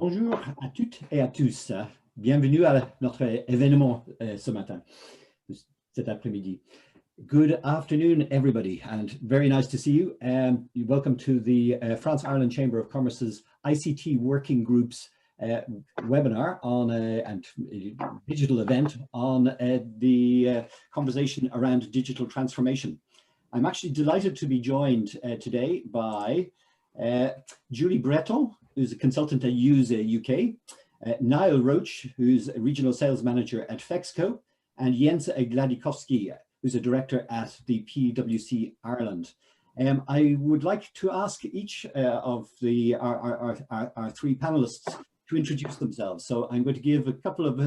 Bonjour à toutes et à tous. Bienvenue à notre événement ce matin, cet après-midi. Good afternoon, everybody, and very nice to see you. Welcome to the France-Ireland Chamber of Commerce's ICT Working Group's webinar on and digital event on the conversation around digital transformation. I'm actually delighted to be joined today by Julie Breton, who's a consultant at Yooz UK, Niall Roche, who's a regional sales manager at Fexco, and Jens Gladikowski, who's a director at the PwC Ireland. I would like to ask each of our three panelists to introduce themselves. So I'm going to give a couple of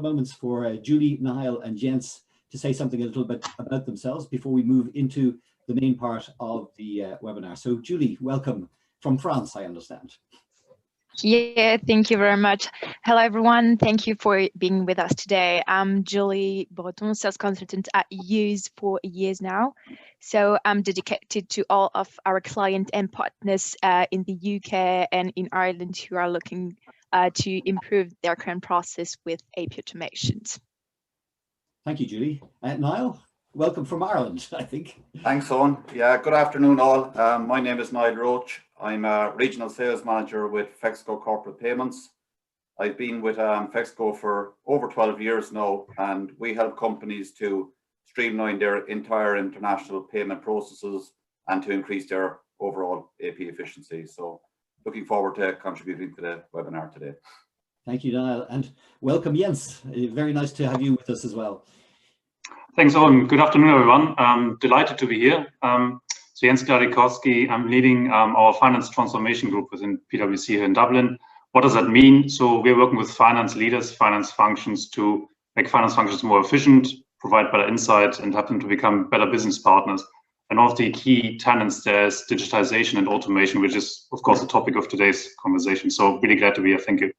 moments for Julie, Niall, and Jens to say something a little bit about themselves before we move into the main part of the webinar. So Julie, welcome from France, I understand. Yeah, thank you very much. Hello, everyone. Thank you for being with us today. I'm Julie Breton, sales consultant at Yooz for years now. So I'm dedicated to all of our clients and partners in the UK and in Ireland who are looking to improve their current process with AP automations. Thank you, Julie. Niall, welcome from Ireland, I think. Thanks, Owen. Yeah, good afternoon, all. My name is Niall Roche. I'm a regional sales manager with Fexco Corporate Payments. I've been with Fexco for over 12 years now, and we help companies to streamline their entire international payment processes and to increase their overall AP efficiency. So looking forward to contributing to the webinar today. Thank you, Niall, and welcome, Jens. Very nice to have you with us as well. Thanks, Owen. Good afternoon, everyone. I'm delighted to be here. So Jens Gladikowski, I'm leading our finance transformation group within PwC here in Dublin. What does that mean? So we're working with finance leaders, finance functions to make finance functions more efficient, provide better insight, and help them to become better business partners. And one of the key tenets there is digitalisation and automation, which is, of course, the topic of today's conversation. So really glad to be here. Thank you.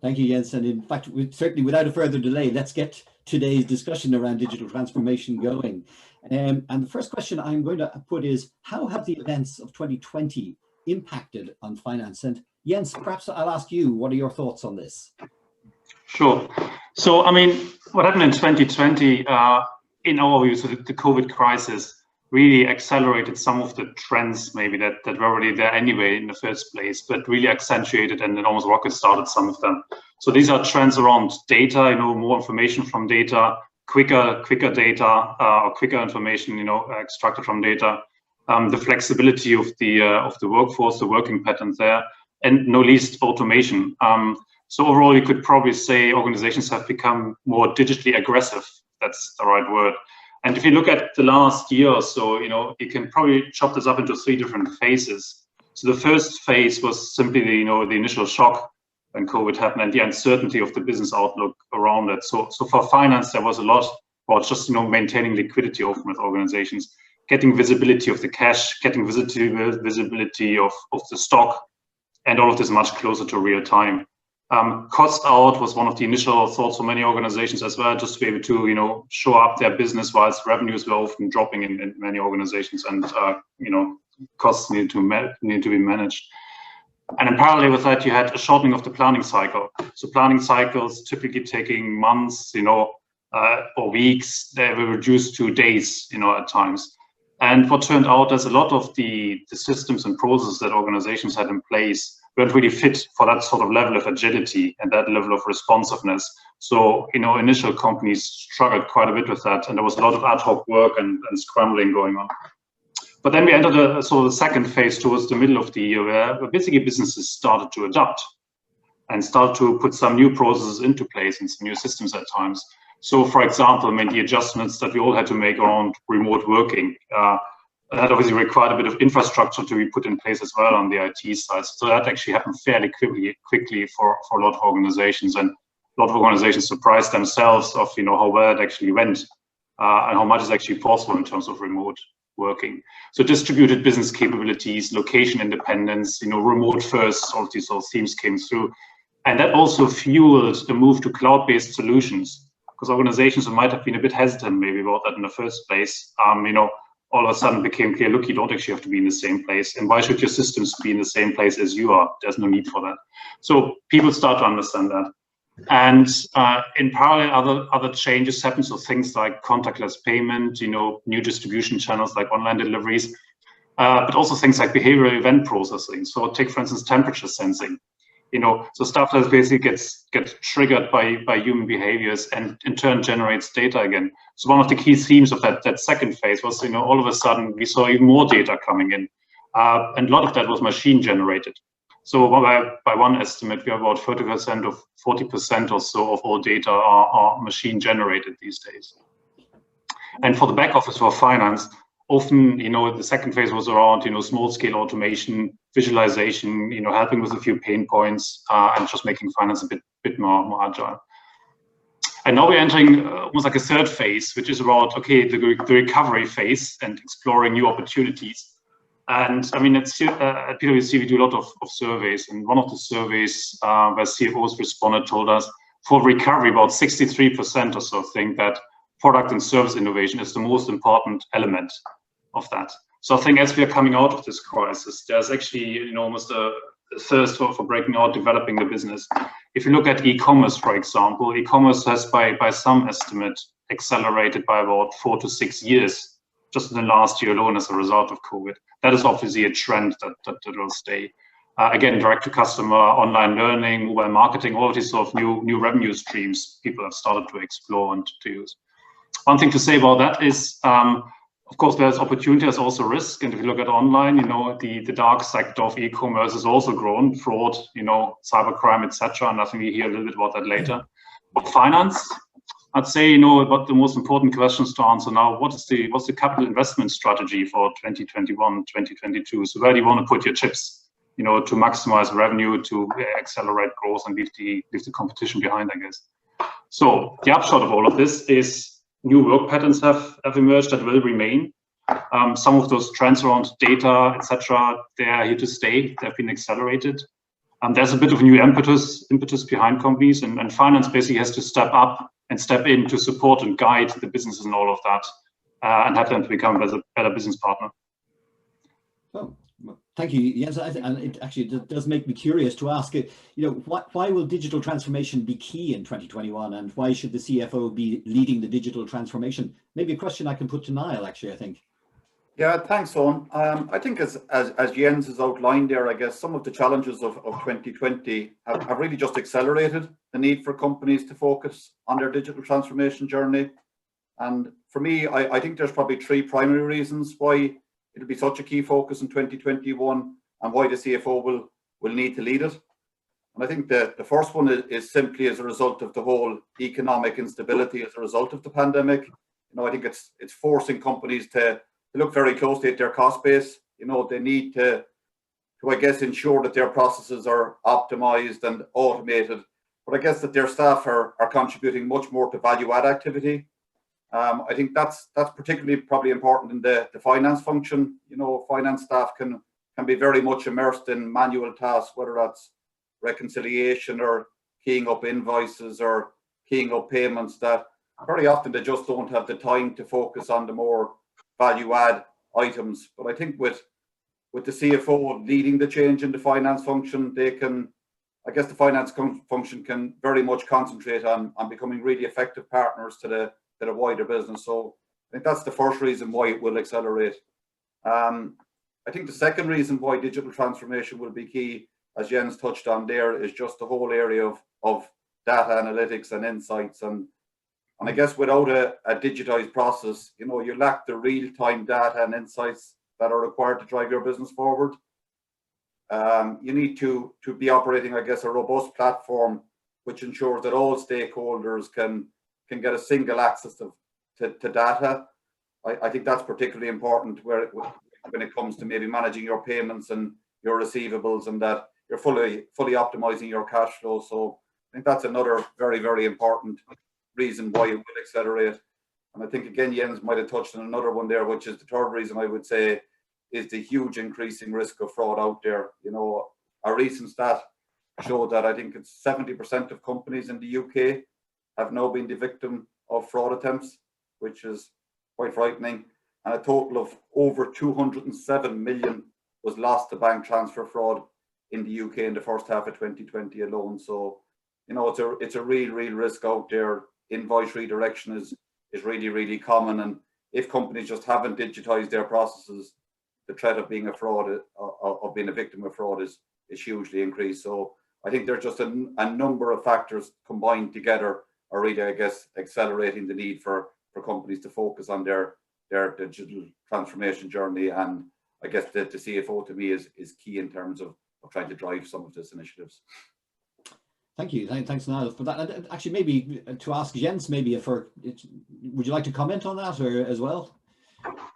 Thank you, Jens. And in fact, certainly without a further delay, let's get today's discussion around digital transformation going. And the first question I'm going to put is, how have the events of 2020 impacted on finance? And Jens, perhaps I'll ask you, what are your thoughts on this? Sure. So, I mean, what happened in 2020, in our view, so the COVID crisis really accelerated some of the trends maybe that were already there anyway in the first place, but really accentuated and then almost rocket started some of them. So these are trends around data, more information from data, quicker data, or quicker information, extracted from data, the flexibility of the workforce, the working patterns there, and no least automation. So overall, you could probably say organizations have become more digitally aggressive. That's the right word. And if you look at the last year or so, you can probably chop this up into three different phases. So the first phase was simply the initial shock when COVID happened and the uncertainty of the business outlook around it. So for finance, there was a lot about just maintaining liquidity often with organizations, getting visibility of the cash, getting visibility of the stock, and all of this much closer to real time. Cost out was one of the initial thoughts for many organizations as well, just to be able to, show up their business whilst revenues were often dropping in many organizations, and costs needed to be managed. And in parallel with that, you had a shortening of the planning cycle. So planning cycles typically taking months, or weeks, they were reduced to days, at times. And what turned out is a lot of the systems and processes that organizations had in place weren't really fit for that sort of level of agility and that level of responsiveness. So, initial companies struggled quite a bit with that, and there was a lot of ad hoc work and scrambling going on. But then we entered the second phase towards the middle of the year, where basically businesses started to adapt and start to put some new processes into place and some new systems at times. So, for example, the adjustments that we all had to make around remote working, that obviously required a bit of infrastructure to be put in place as well on the IT side. So that actually happened fairly quickly for a lot of organizations, and a lot of organizations surprised themselves of how well it actually went and how much is actually possible in terms of remote working. So distributed business capabilities, location independence, remote first, all these themes came through, and that also fueled the move to cloud-based solutions, because organizations who might have been a bit hesitant maybe about that in the first place, all of a sudden became clear, look, you don't actually have to be in the same place. And why should your systems be in the same place as you are? There's no need for that. So people start to understand that. And in parallel, other changes happen. So things like contactless payment, new distribution channels like online deliveries, but also things like behavioral event processing. So take, for instance, temperature sensing. So stuff that basically gets triggered by human behaviors and in turn generates data again. So one of the key themes of that second phase was, all of a sudden we saw even more data coming in, and a lot of that was machine generated. So by one estimate, we have about 40% or so of all data are machine generated these days. And for the back office, for finance, often, the second phase was around, small scale automation, visualization, helping with a few pain points, and just making finance a bit more agile. And now we're entering almost like a third phase, which is about, okay, the recovery phase and exploring new opportunities. And I mean, at PwC, we do a lot of surveys, and one of the surveys where CFOs responded told us for recovery, about 63% or so think that product and service innovation is the most important element of that. So I think as we are coming out of this crisis, there's actually almost a thirst for breaking out, developing the business. If you look at e-commerce, for example, e-commerce has by some estimate accelerated by about 4 to 6 years just in the last year alone as a result of COVID. That is obviously a trend that will stay. Again, direct to customer, online learning, mobile marketing, all of these sort of new revenue streams people have started to explore and to use. One thing to say about that is, of course, there's opportunity, there's also risk. And if you look at online, the dark sector of e-commerce has also grown, fraud, cybercrime, etc. And I think we hear a little bit about that later. But finance, I'd say, about the most important questions to answer now, what's the capital investment strategy for 2021, 2022? So where do you want to put your chips, to maximize revenue, to accelerate growth and leave the competition behind, I guess. So the upshot of all of this is new work patterns have emerged that will remain. Some of those trends around data, etc., they are here to stay. They've been accelerated. There's a bit of new impetus behind companies, and finance basically has to step up and step in to support and guide the businesses and all of that, and help them to become a better business partner. Oh, thank you, Jens. And it actually does make me curious to ask, why will digital transformation be key in 2021, and why should the CFO be leading the digital transformation? Maybe a question I can put to Niall, actually, I think. Yeah, thanks, Eoin. I think as Jens has outlined there, I guess some of the challenges of 2020 have really just accelerated the need for companies to focus on their digital transformation journey. And for me, I think there's probably 3 primary reasons why it'll be such a key focus in 2021 and why the CFO will need to lead it. And I think the first one is simply as a result of the whole economic instability as a result of the pandemic. I think it's forcing companies to look very closely at their cost base. They need to I guess, ensure that their processes are optimized and automated. But I guess that their staff are contributing much more to value add activity. I think that's particularly probably important in the finance function. Finance staff can be very much immersed in manual tasks, whether that's reconciliation or keying up invoices or keying up payments, that very often they just don't have the time to focus on the more value add items. But I think with the CFO leading the change in the finance function, I guess the finance function can very much concentrate on becoming really effective partners to the wider business. So I think that's the first reason why it will accelerate. I think the second reason why digital transformation will be key, as Jens touched on there, is just the whole area of data analytics and insights. And I guess without a digitized process, you lack the real-time data and insights that are required to drive your business forward. You need to be operating, I guess, a robust platform which ensures that all stakeholders can get a single access to data. I think that's particularly important when it comes to maybe managing your payments and your receivables, and that you're fully optimizing your cash flow. So I think that's another very, very important reason why it will accelerate. And I think, again, Jens might have touched on another one there, which is the third reason I would say is the huge increasing risk of fraud out there. A recent stat showed that I think it's 70% of companies in the UK have now been the victim of fraud attempts, which is quite frightening. and a total of over 207 million was lost to bank transfer fraud in the UK in the first half of 2020 alone. So, you know, it's a real risk out there. Invoice redirection is really common, and if companies just haven't digitized their processes, the threat of being a fraud, of being a victim of fraud is hugely increased. So I think there's just a number of factors combined together are really, I guess, accelerating the need for companies to focus on their digital transformation journey. And I guess the CFO to me is key in terms of trying to drive some of these initiatives. Thank you. Thanks, Niall, for that. And actually, maybe to ask Jens, maybe would you like to comment on that or as well?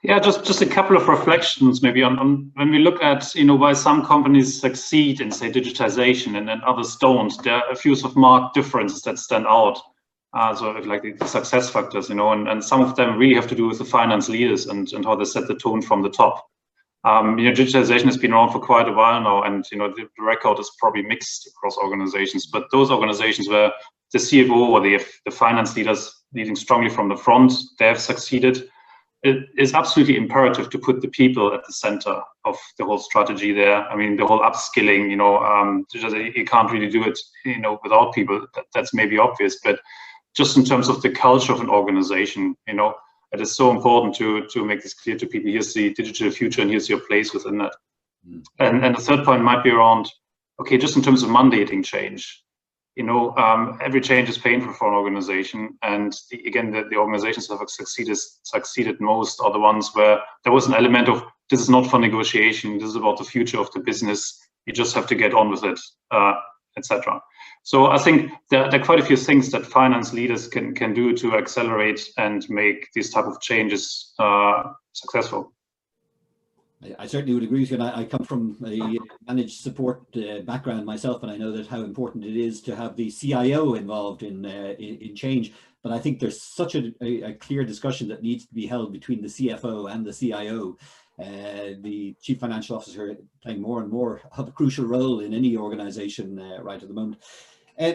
Yeah, just a couple of reflections maybe on when we look at, you know, why some companies succeed in, say, digitization and then others don't. There are a few sort of marked differences that stand out. So like the success factors, you know, and some of them really have to do with the finance leaders and how they set the tone from the top. You know, digitalization has been around for quite a while now, and you know the record is probably mixed across organizations. But those organizations where the CFO or the finance leaders leading strongly from the front, they have succeeded. It is absolutely imperative to put the people at the center of the whole strategy there. I mean, the whole upskilling, you know, you can't really do it, you know, without people. That's maybe obvious, but just in terms of the culture of an organization, you know, it is so important to make this clear to people. Here's the digital future, and here's your place within that. And the third point might be around, okay, just in terms of mandating change. You know, every change is painful for an organization, and again, the organizations that have succeeded most are the ones where there was an element of this is not for negotiation, this is about the future of the business. You just have to get on with it, etc. So I think there are quite a few things that finance leaders can do to accelerate and make these type of changes successful. I certainly would agree with you, and I come from a managed support background myself, and I know that how important it is to have the CIO involved in change. But I think there's such a clear discussion that needs to be held between the CFO and the CIO. The chief financial officer playing more and more of a crucial role in any organization right at the moment.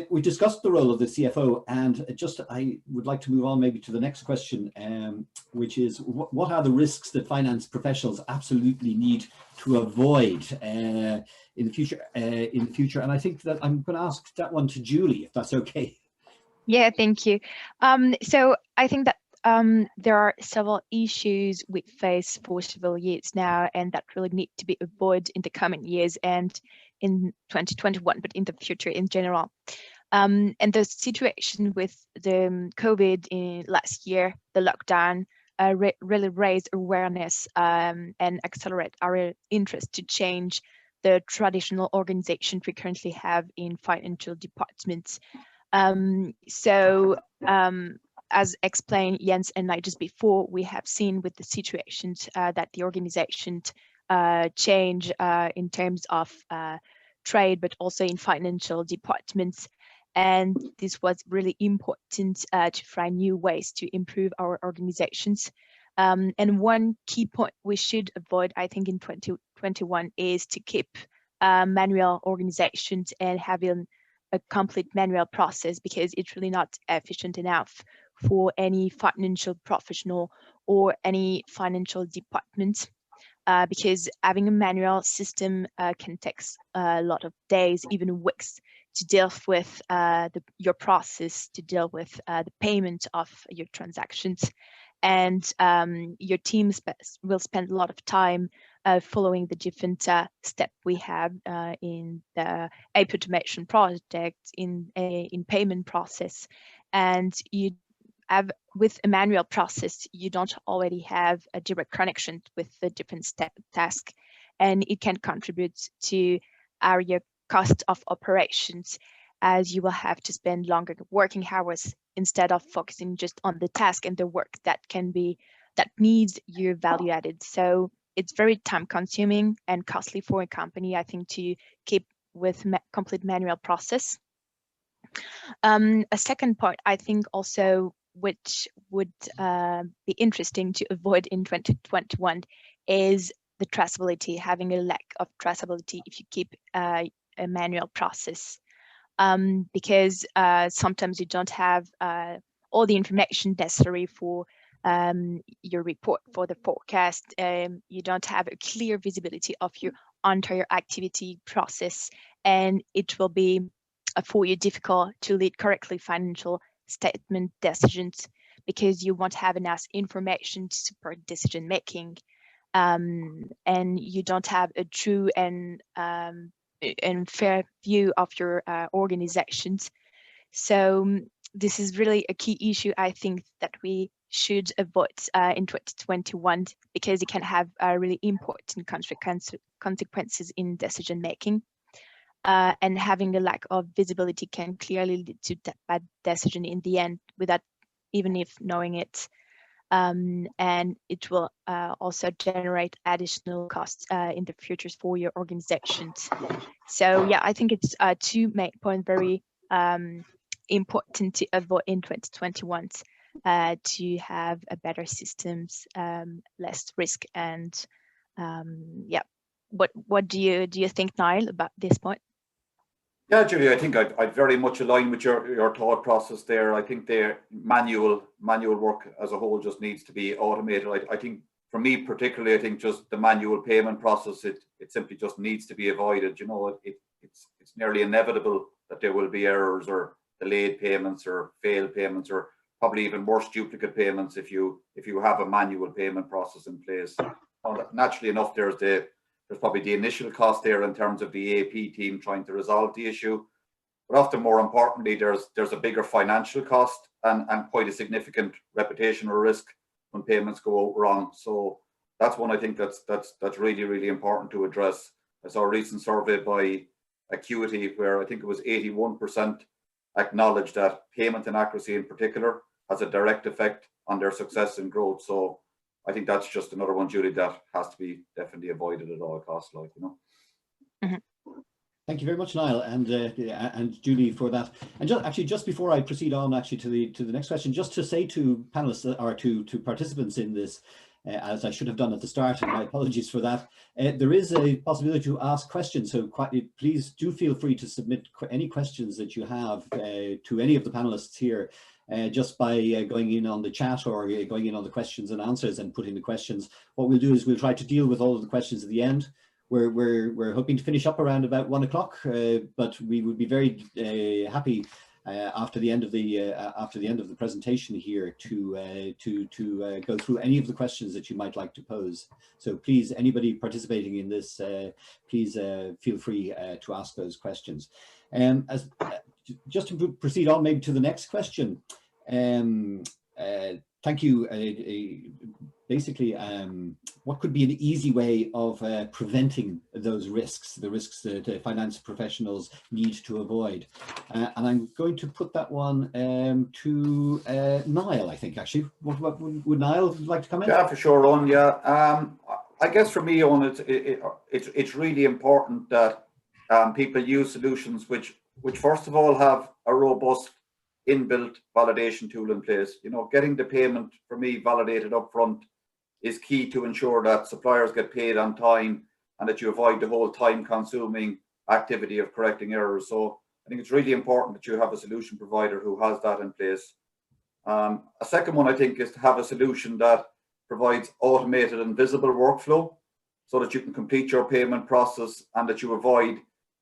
We discussed the role of the CFO, and I would like to move on maybe to the next question, which is what are the risks that finance professionals absolutely need to avoid in the future? And I think that I'm going to ask that one to Julie, if that's okay. Yeah, thank you. So I think that there are several issues we face for several years now, and that really need to be avoided in the coming years and in 2021, but in the future in general. And the situation with the COVID in last year, the lockdown, really raised awareness and accelerate our interest to change the traditional organization we currently have in financial departments. As explained Jens and I just before, we have seen with the situations that the organization change in terms of trade, but also in financial departments. And this was really important to find new ways to improve our organizations. And one key point we should avoid, I think, in 2021 is to keep manual organizations and having a complete manual process, because it's really not efficient enough for any financial professional or any financial department. Because having a manual system can take a lot of days, even weeks, to deal with your process, to deal with the payment of your transactions. And your team will spend a lot of time following the different steps we have in the AP automation project, in payment process. And you have, with a manual process, you don't already have a direct connection with the different tasks, and it can contribute to your cost of operations, as you will have to spend longer working hours instead of focusing just on the task and the work that needs your value added. So it's very time consuming and costly for a company, I think, to keep with complete manual process. A second point, I think also, which would be interesting to avoid in 2021 is the traceability, having a lack of traceability if you keep a manual process. Because sometimes you don't have all the information necessary for your report for the forecast. You don't have a clear visibility of your entire activity process, and it will be for you difficult to lead correctly financial statement decisions because you won't have enough information to support decision making, and you don't have a true and fair view of your organizations. So this is really a key issue, I think, that we should avoid in 2021, because it can have really important consequences in decision making. And having a lack of visibility can clearly lead to bad decision in the end, without even if knowing it. And it will also generate additional costs in the futures for your organizations. So yeah, I think it's two main points very important to avoid in 2021, to have a better systems, less risk, and yeah. What do you think, Niall, about this point? Yeah, Julie, I think I'd very much align with your thought process there. I think the manual work as a whole just needs to be automated. I think for me particularly, I think just the manual payment process, it simply just needs to be avoided. You know, it's nearly inevitable that there will be errors or delayed payments or failed payments, or probably even worse, duplicate payments if you have a manual payment process in place. Naturally enough, there's probably the initial cost there in terms of the AP team trying to resolve the issue. But often more importantly, there's a bigger financial cost and quite a significant reputational risk when payments go wrong. So that's one I think that's really, really important to address. I saw a recent survey by Acuity where I think it was 81% acknowledged that payment inaccuracy in particular has a direct effect on their success and growth. So I think that's just another one, Julie, that has to be definitely avoided at all costs, like, you know. Mm-hmm. Thank you very much, Niall and Julie, for that. And just before I proceed on to the next question, just to say to panelists or to participants in this, as I should have done at the start, and my apologies for that, there is a possibility to ask questions. So please do feel free to submit any questions that you have to any of the panelists here. Just by going in on the chat or going in on the questions and answers and putting the questions. What we'll do is we'll try to deal with all of the questions at the end. We're hoping to finish up around about 1 o'clock, but we would be very happy after the end of the presentation here to go through any of the questions that you might like to pose. So please, anybody participating in this, please feel free to ask those questions. Just to proceed on maybe to the next question. Thank you. Basically, what could be an easy way of preventing those risks, the risks that finance professionals need to avoid? And I'm going to put that one to Niall, I think, actually. What would Niall like to comment? Yeah, for sure, Eoin. Yeah, I guess for me, Eoin, it's really important that people use solutions which first of all have a robust inbuilt validation tool in place. You know, getting the payment for me validated up front is key to ensure that suppliers get paid on time and that you avoid the whole time consuming activity of correcting errors. So I think it's really important that you have a solution provider who has that in place. A second one, I think, is to have a solution that provides automated and visible workflow so that you can complete your payment process and that you avoid,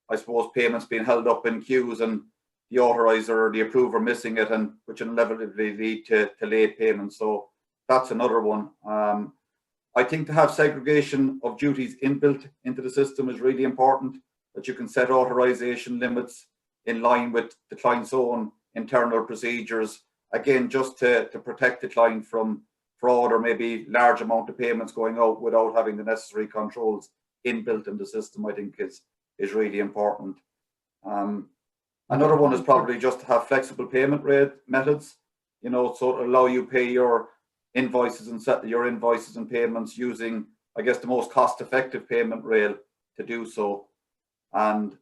I suppose, payments being held up in queues and the authorizer or the approver missing it, and which inevitably lead to late payments. So that's another one. I think to have segregation of duties inbuilt into the system is really important, that you can set authorization limits in line with the client's own internal procedures, again, just to protect the client from fraud or maybe large amount of payments going out without having the necessary controls inbuilt in the system. I think is really important. Another one is probably just to have flexible payment rate methods, you know, so to allow you pay your invoices and set your invoices and payments using, I guess, the most cost-effective payment rail to do so. And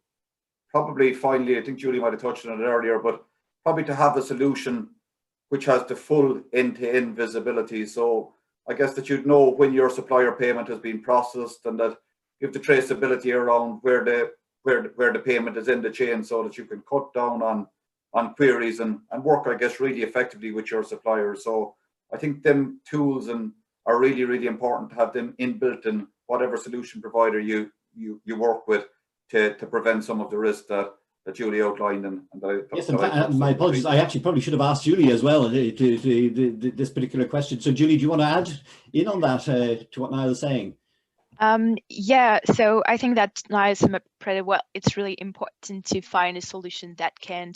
probably finally, I think Julie might have touched on it earlier, but probably to have a solution which has the full end-to-end visibility. So I guess that you'd know when your supplier payment has been processed and that you have the traceability around where the payment is in the chain, so that you can cut down on queries and work, I guess, really effectively with your suppliers. So I think them tools are really, really important to have them inbuilt in whatever solution provider you work with to prevent some of the risks that Julie outlined. Yes, in fact, my apologies. I actually probably should have asked Julie as well to this particular question. So, Julie, do you want to add in on that to what Niall is saying? Yeah, so I think that Niall summed up pretty well. It's really important to find a solution that can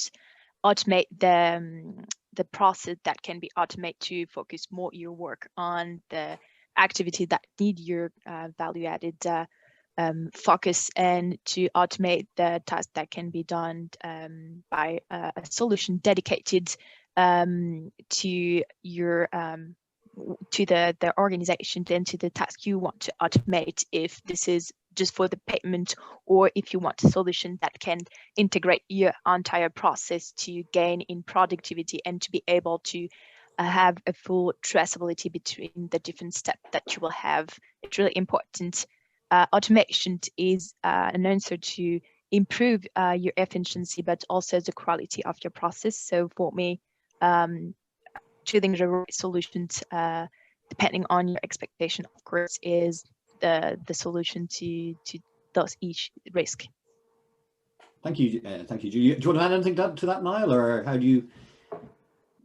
automate the process, that can be automated to focus more your work on the activity that need your value-added focus, and to automate the task that can be done by a solution dedicated to your to the organization, then to the task you want to automate, if this is just for the payment, or if you want a solution that can integrate your entire process to gain in productivity and to be able to have a full traceability between the different steps that you will have. It's really important. Automation is an answer to improve your efficiency, but also the quality of your process. So for me, choosing the right solutions, depending on your expectation, of course, is the solution to those each risk. Thank you, Julie. Do you want to add anything to that, Niall, or how do you?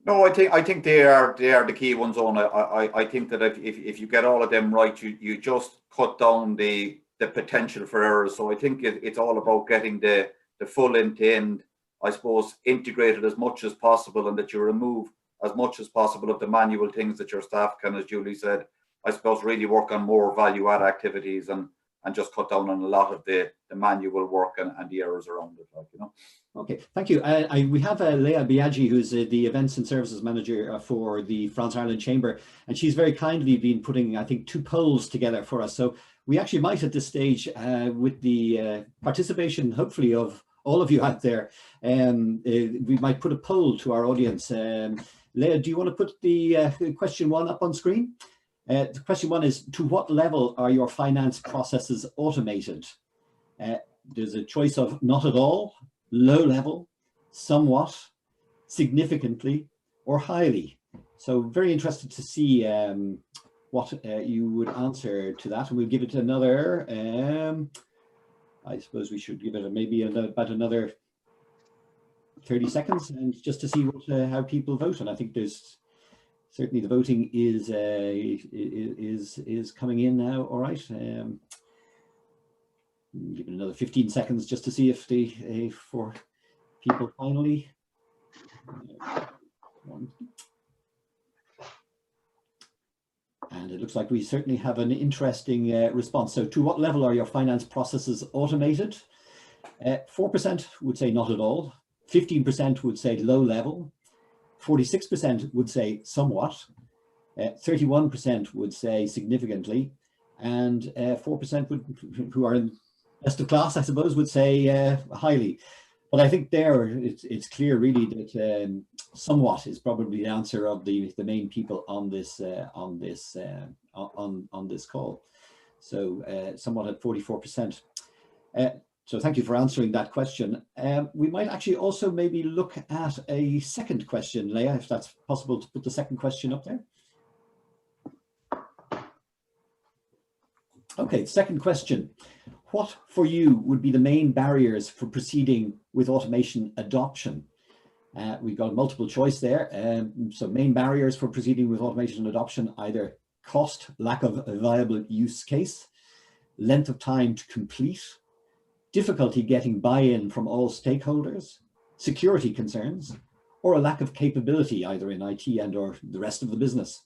No, I think they are the key ones. On I think that if you get all of them right, you just cut down the potential for errors. So I think it's all about getting the full end-to-end, I suppose, integrated as much as possible, and that you remove as much as possible of the manual things that your staff can, as Julie said, I suppose, really work on more value-add activities and just cut down on a lot of the manual work and the errors around it, like, you know. Okay, thank you. We have Leah Biaggi, who's the Events and Services Manager for the France Ireland Chamber, and she's very kindly been putting, I think, 2 polls together for us. So we actually might at this stage, with the participation, hopefully, of all of you out there, we might put a poll to our audience. Leah, do you want to put the question 1 up on screen? The question 1 is, to what level are your finance processes automated? There's a choice of not at all, low level, somewhat, significantly, or highly. So very interested to see what you would answer to that. And we'll give it another, I suppose we should give it maybe about another 30 seconds, and just to see what, how people vote. And I think there's certainly the voting is coming in now. All right. Give it another 15 seconds just to see if for people finally. And it looks like we certainly have an interesting response. So, to what level are your finance processes automated? 4% would say not at all. 15% would say low level. 46% would say somewhat. 31% would say significantly, and 4% who are in best of class, I suppose, would say highly. But I think there it's clear really that somewhat is probably the answer of the main people on this call. So somewhat at 44%. So thank you for answering that question. We might actually also maybe look at a second question, Leah, if that's possible to put the second question up there. Okay, second question. What for you would be the main barriers for proceeding with automation adoption? We've got multiple choice there. So main barriers for proceeding with automation adoption: either cost, lack of a viable use case, length of time to complete, difficulty getting buy-in from all stakeholders, security concerns, or a lack of capability either in IT and or the rest of the business.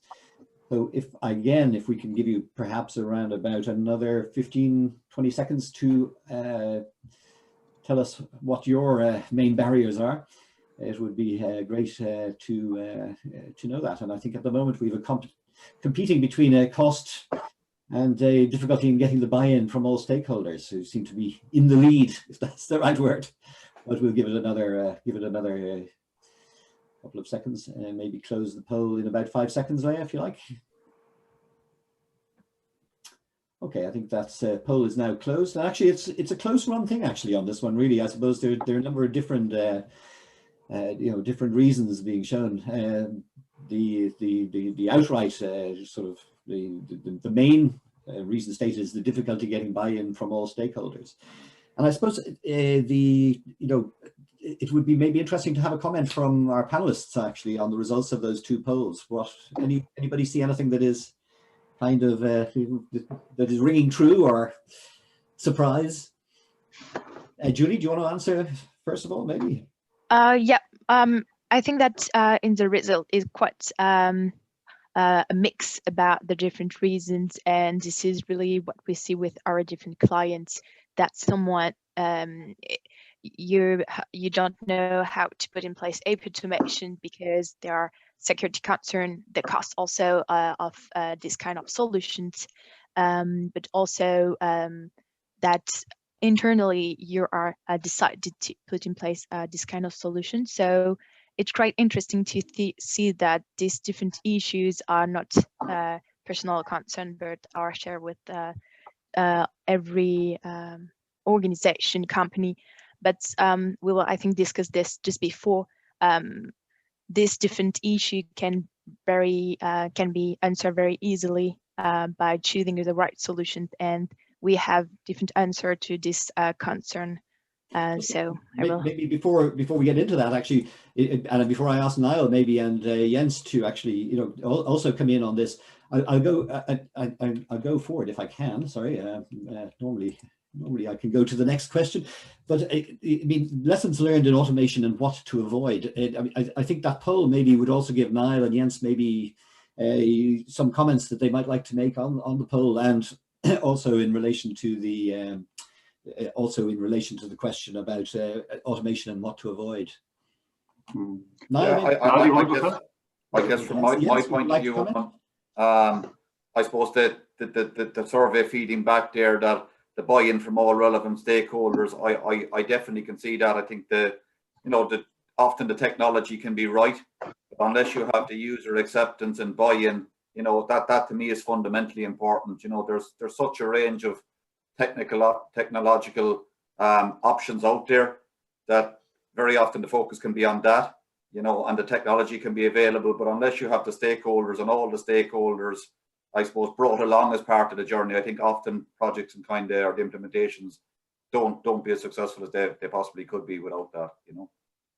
So if we can give you perhaps around about another 15, 20 seconds to tell us what your main barriers are, it would be great to know that. And I think at the moment we have a competing between a cost and a difficulty in getting the buy-in from all stakeholders, who seem to be in the lead, if that's the right word. But we'll give it another couple of seconds, and maybe close the poll in about 5 seconds, Leah, if you like. Okay, I think that poll is now closed. And actually, it's a close run thing actually on this one. Really, I suppose there are a number of different different reasons being shown. the outright sort of the main reason stated is the difficulty getting buy-in from all stakeholders. And I suppose it would be maybe interesting to have a comment from our panelists actually on the results of those two polls. Anybody see anything that is kind of that is ringing true or surprise? Julie, do you want to answer first of all, maybe? Yeah. I think that in the result is quite a mix about the different reasons, and this is really what we see with our different clients. That somewhat you don't know how to put in place AP automation because there are security concern, the cost also of this kind of solutions, but also that internally you are decided to put in place this kind of solution. So it's quite interesting to see that these different issues are not personal concern, but are shared with every organization, company. But we will, I think, discuss this just before. This different issue can be answered very easily by choosing the right solution, and we have different answer to this concern. So maybe before we get into that, actually, and before I ask Niall, maybe, and Jens to actually, also come in on this, I'll go forward if I can. Sorry, normally I can go to the next question, but I mean, lessons learned in automation and what to avoid. I think that poll maybe would also give Niall and Jens maybe some comments that they might like to make on the poll, and also in relation to the question about automation and what to avoid. Niall, I guess from my point of view, I suppose that the survey feeding back there that the buy-in from all relevant stakeholders, I definitely can see that. I think that often the technology can be right, but unless you have the user acceptance and buy-in, that to me is fundamentally important. There's such a range of technological options out there that very often the focus can be on that, and the technology can be available, but unless you have the stakeholders and all the stakeholders, I suppose, brought along as part of the journey, I think often projects and or the implementations don't be as successful as they possibly could be without that.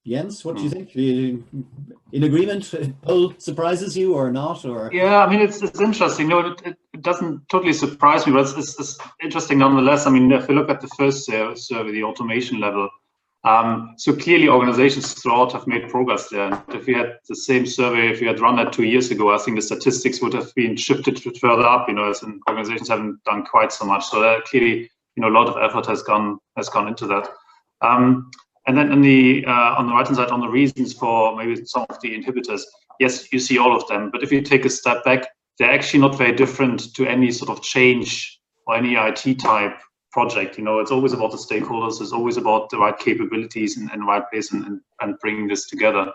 Jens, what do you think? In agreement? Poll surprises you or not? Or yeah, I mean, it's interesting. It doesn't totally surprise me, but it's interesting nonetheless. I mean, if you look at the first survey, the automation level, so clearly organizations throughout have made progress there. And if we had the same survey, if we had run that 2 years ago, I think the statistics would have been shifted further up. As organizations haven't done quite so much. So that clearly, a lot of effort has gone into that. And then on the right-hand side, on the reasons for maybe some of the inhibitors, yes, you see all of them. But if you take a step back, they're actually not very different to any sort of change or any IT type project. It's always about the stakeholders. It's always about the right capabilities and right place and bringing this together.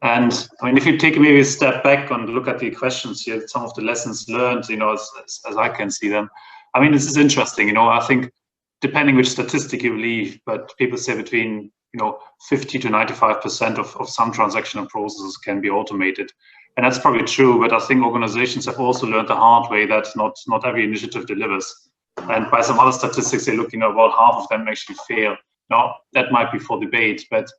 And I mean, if you take maybe a step back and look at the questions here, some of the lessons learned, as I can see them, I mean, this is interesting. I think, depending which statistic you believe, but people say between 50 to 95% of some transactional processes can be automated, and that's probably true. But I think organizations have also learned the hard way that not every initiative delivers, and by some other statistics, they're looking about half of them actually fail. Now that might be for debate, but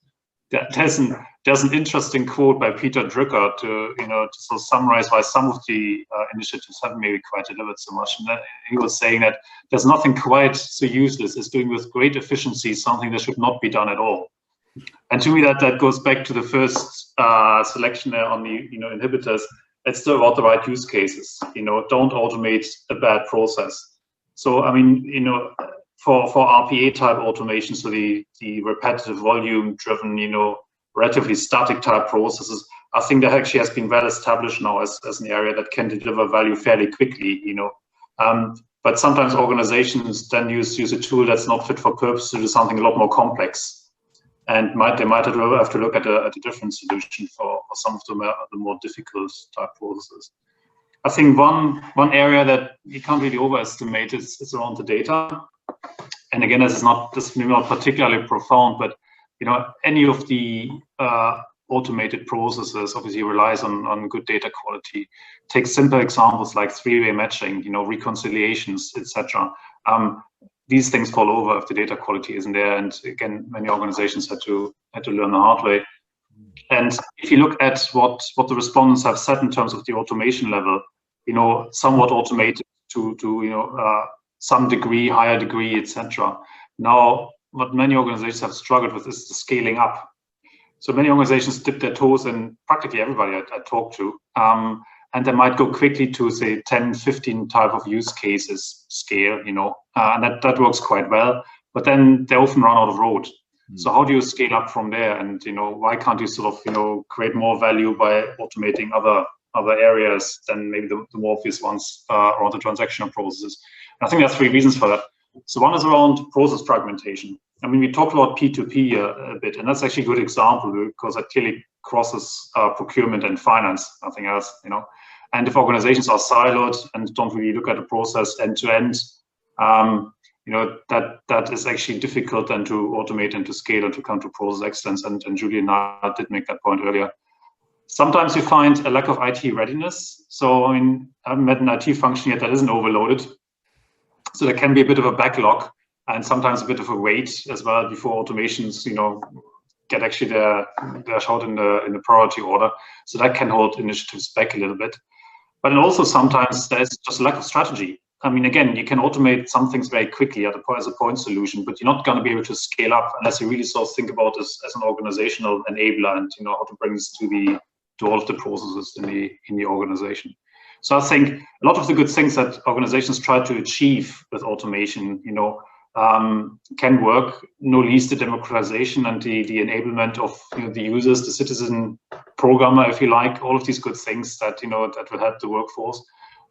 there's an interesting quote by Peter Drucker to sort of summarize why some of the initiatives haven't maybe quite delivered so much. And he was saying that there's nothing quite so useless as doing with great efficiency something that should not be done at all. And to me, that goes back to the first selection there on the inhibitors. It's still about the right use cases. Don't automate a bad process. So I mean, for RPA type automation, so the repetitive volume driven, relatively static type processes, I think that actually has been well established now as an area that can deliver value fairly quickly, but sometimes organizations then use a tool that's not fit for purpose to do something a lot more complex, and they might have to look at a different solution for some of the more difficult type processes. I think one area that you can't really overestimate is around the data. And again, this is maybe not particularly profound, but any of the automated processes obviously relies on good data quality. Take simple examples like three-way matching, reconciliations, etc. These things fall over if the data quality isn't there, and again, many organizations had to learn the hard way. And if you look at what the respondents have said in terms of the automation level, somewhat automated to some degree, higher degree, etc. Now, what many organizations have struggled with is the scaling up. So many organizations dip their toes in practically everybody I talk to, and they might go quickly to say 10, 15 type of use cases scale, and that works quite well, but then they often run out of road. So how do you scale up from there? And why can't you sort of create more value by automating other areas than maybe the more obvious ones around the transactional processes? And I think there's three reasons for that. So one is around process fragmentation. I mean, we talked about P2P a bit, and that's actually a good example because it clearly crosses procurement and finance, nothing else, And if organizations are siloed and don't really look at the process end to end, that is actually difficult then to automate and to scale and to come to process excellence. And Julie and I did make that point earlier. Sometimes you find a lack of IT readiness. So, I mean, I haven't met an IT function yet that isn't overloaded. So there can be a bit of a backlog and sometimes a bit of a wait as well before automations, get actually their shot in the priority order. So that can hold initiatives back a little bit. But then also sometimes there's just a lack of strategy. I mean, again, you can automate some things very quickly as a point solution, but you're not going to be able to scale up unless you really sort of think about this as an organizational enabler and how to bring this to all of the processes in the organization. So I think a lot of the good things that organizations try to achieve with automation, can work. No least the democratization and the enablement of the users, the citizen programmer, if you like, all of these good things that that will help the workforce.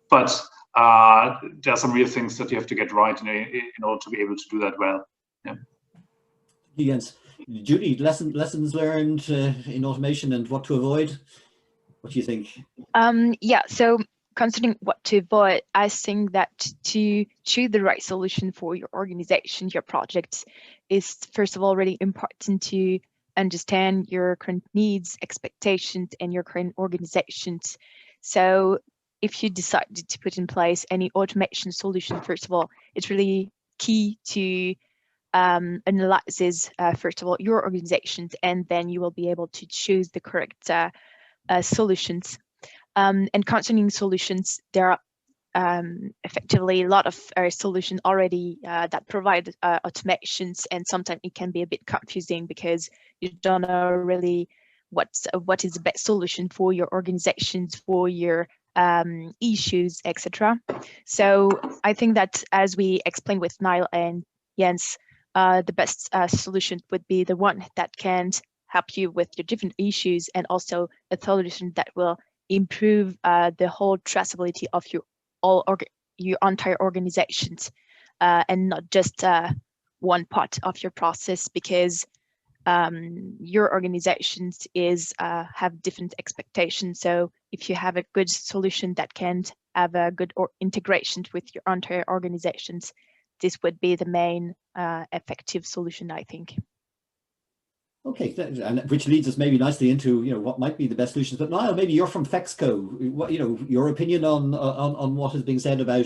But there are some real things that you have to get right in order to be able to do that well. Yeah. Yes. Julie, lessons learned in automation and what to avoid. What do you think? Yeah. So considering what to avoid, I think that to choose the right solution for your organization, your projects, is first of all really important to understand your current needs, expectations, and your current organizations. So if you decide to put in place any automation solution, first of all, it's really key to analyze, first of all, your organizations, and then you will be able to choose the correct solutions. And concerning solutions, there are effectively a lot of solutions already that provide automations, and sometimes it can be a bit confusing because you don't know really what is the best solution for your organizations, for your issues, etc. So I think that, as we explained with Niall and Jens, the best solution would be the one that can help you with your different issues, and also a solution that will improve the whole traceability of your entire organizations, and not just one part of your process, because your organizations have different expectations. So if you have a good solution that can have a good integration with your entire organizations, this would be the main effective solution, I think. Okay, and which leads us maybe nicely into what might be the best solutions. But Niall, maybe you're from Fexco. What your opinion on what is being said about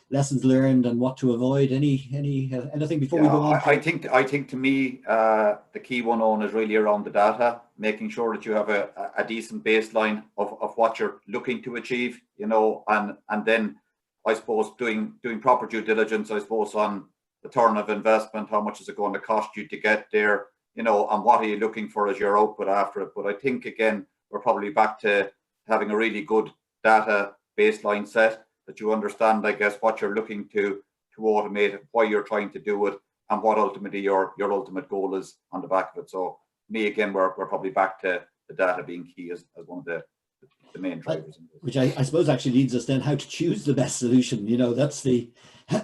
lessons learned and what to avoid? Anything before we go on? I think to me the key one on is really around the data, making sure that you have a decent baseline of what you're looking to achieve, and then I suppose doing proper due diligence, I suppose, on the return of investment. How much is it going to cost you to get there? And what are you looking for as your output after it? But I think, again, we're probably back to having a really good data baseline set, that you understand, I guess, what you're looking to automate, why you're trying to do it, and what ultimately your ultimate goal is on the back of it. So me, again, we're probably back to the data being key as one of the main drivers. Which I suppose actually leads us then how to choose the best solution. That's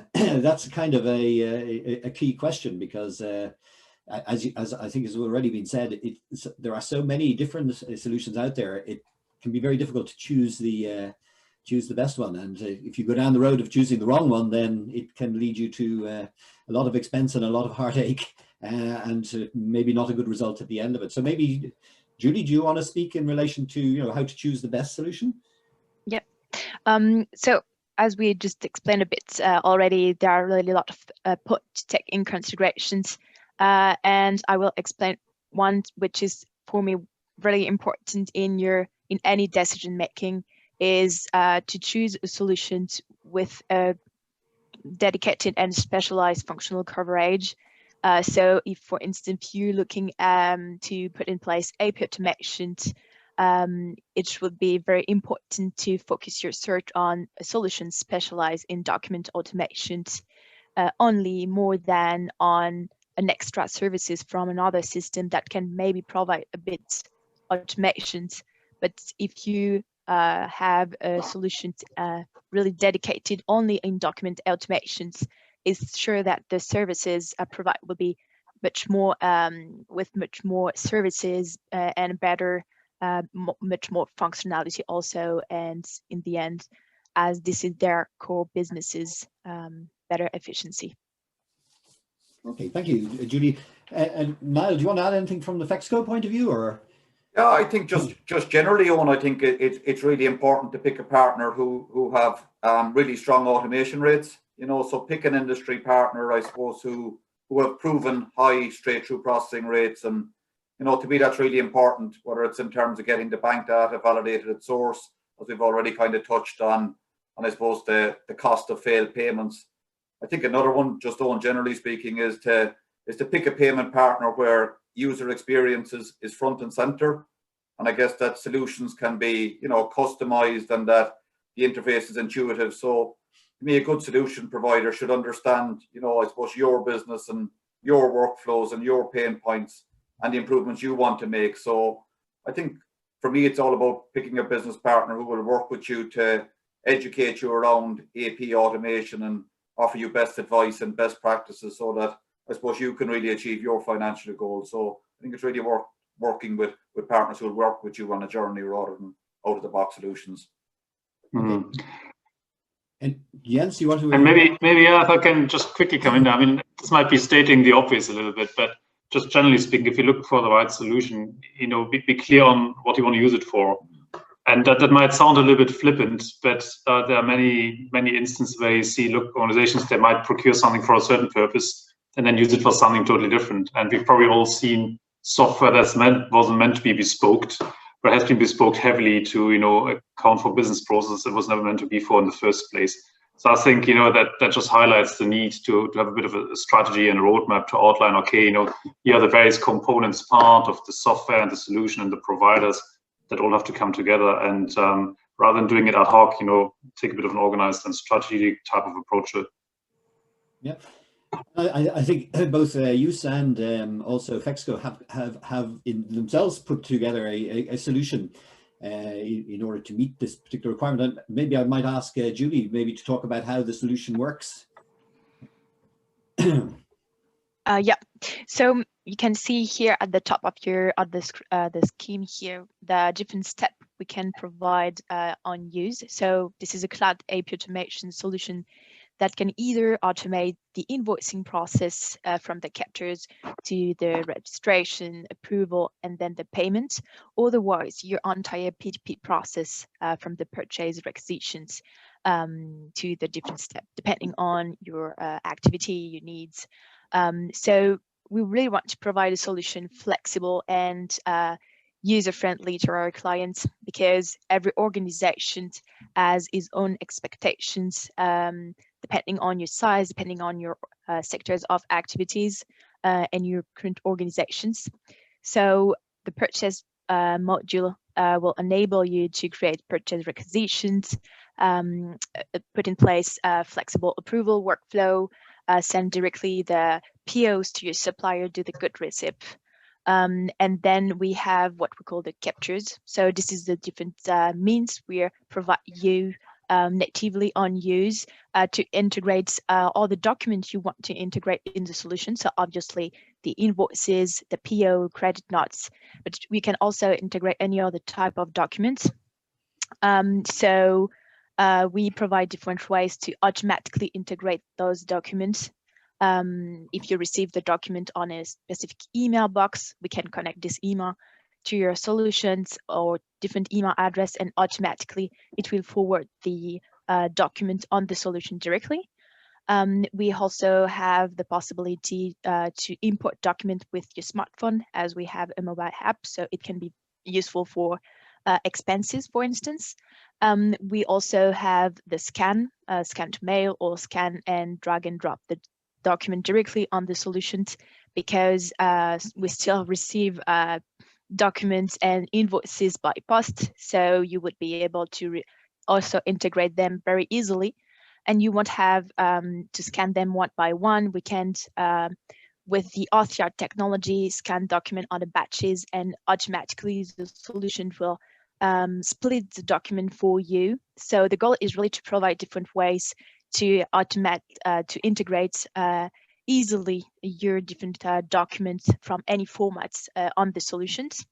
that's kind of a key question, because as I think has already been said, there are so many different solutions out there. It can be very difficult to choose the best one, and if you go down the road of choosing the wrong one, then it can lead you to a lot of expense and a lot of heartache, and maybe not a good result at the end of it. So maybe Julie, do you want to speak in relation to how to choose the best solution? Yep. So as we just explained a bit already, there are really a lot of put to take in considerations, and I will explain one which is for me really important in any decision making, is to choose a solution with a dedicated and specialized functional coverage. So if, for instance, you're looking to put in place API automation, it would be very important to focus your search on a solution specialized in document automation only, more than on an extra services from another system that can maybe provide a bit automations. But if you have a solution really dedicated only in document automations, is sure that the services provide will be much more with much more services and better, much more functionality also, and in the end, as this is their core businesses, better efficiency. Okay, thank you, Julie. And Niall, do you want to add anything from the Fexco point of view, or? Yeah, I think just generally, Eoin, I think it's really important to pick a partner who have really strong automation rates. So pick an industry partner, I suppose, who have proven high straight-through processing rates, and to me that's really important. Whether it's in terms of getting the bank data validated at source, as we've already kind of touched on, and I suppose the cost of failed payments. I think another one, just on generally speaking, is to pick a payment partner where user experience is front and center, and I guess that solutions can be customized and that the interface is intuitive. So to me, a good solution provider should understand I suppose your business and your workflows and your pain points and the improvements you want to make. So I think for me it's all about picking a business partner who will work with you to educate you around AP automation and offer you best advice and best practices, so that I suppose you can really achieve your financial goals. So I think it's really working with partners who will work with you on a journey rather than out of the box solutions. Okay. And Jens, you want to? And maybe if I can just quickly come in. I mean, this might be stating the obvious a little bit, but just generally speaking, if you look for the right solution, be clear on what you want to use it for. And that might sound a little bit flippant, but there are many instances where you see, look, organizations, they might procure something for a certain purpose and then use it for something totally different. And we've probably all seen software wasn't meant to be bespoke, but has been bespoke heavily to account for business processes it was never meant to be for in the first place. So I think that just highlights the need to have a bit of a strategy and a roadmap to outline, okay, here are the various components part of the software and the solution and the providers that all have to come together, and rather than doing it ad hoc, take a bit of an organized and strategic type of approach to it. Yeah, I think both Yooz and also Fexco have in themselves put together a solution in order to meet this particular requirement. And maybe I might ask Julie maybe to talk about how the solution works. Yeah, so you can see here at the top of the scheme here the different steps we can provide on Yooz. So this is a cloud API automation solution that can either automate the invoicing process from the captures to the registration, approval, and then the payment. Otherwise, your entire P2P process from the purchase requisitions to the different steps, depending on your activity, your needs. So we really want to provide a solution flexible and user-friendly to our clients, because every organization has its own expectations, depending on your size, depending on your sectors of activities and your current organizations. So the purchase module will enable you to create purchase requisitions, put in place a flexible approval workflow, send directly the POs to your supplier, do the good receipt. And then we have what we call the captures. So this is the different means we provide you natively on Yooz to integrate all the documents you want to integrate in the solution. So obviously the invoices, the PO, credit notes, but we can also integrate any other type of documents. So we provide different ways to automatically integrate those documents. If you receive the document on a specific email box, we can connect this email to your solutions or different email address, and automatically it will forward the document on the solution directly. We also have the possibility to import document with your smartphone, as we have a mobile app, so it can be useful for expenses, for instance. We also have the scan to mail, or scan and drag and drop the document directly on the solutions, because we still receive documents and invoices by post, so you would be able to also integrate them very easily, and you won't have to scan them one by one. We can, with the OCR technology, scan document on the batches, and automatically the solution will split the document for you. So the goal is really to provide different ways to automate, to integrate easily your different documents from any formats on the solutions.